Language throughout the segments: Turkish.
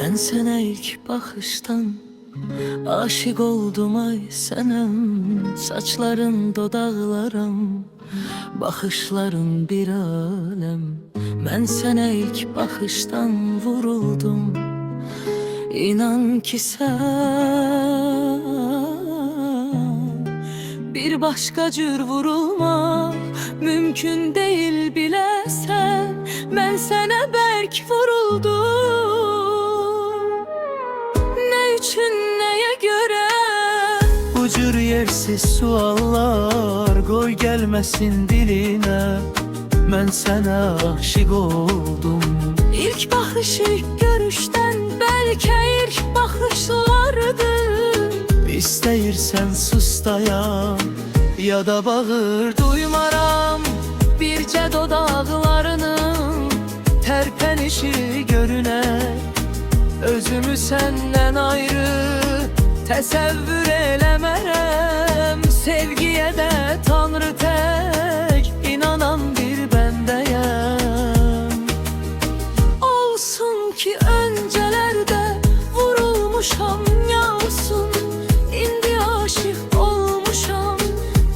Ben sana ilk bakıştan aşık oldum ay senem. Saçların dodaklarım, bakışların bir alem. Ben sana ilk bakıştan vuruldum. İnan ki sen bir başka cür vurulmak mümkün değil bilesen. Ben sana berk vuruldum. Ne için neye göre? Bu cür yersiz suallar koy gelmesin diline. Ben sana aşık oldum. İlk bakış ilk görüşten belki ilk bakışlardı. İsteyirsen sus dayan ya da bağır duymaram. Birce dodaklarının terpenişi görüne. Özümü senden ayrı təsəvvür eləmərəm. Sevgiye de Tanrı tek inanan bir bendeyəm. Olsun ki öncelerde vurulmuşam yavsun. İndi aşık olmuşam,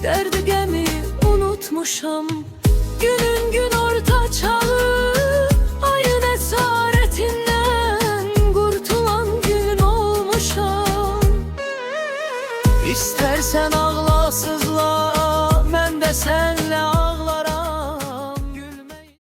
derdi gemi unutmuşam.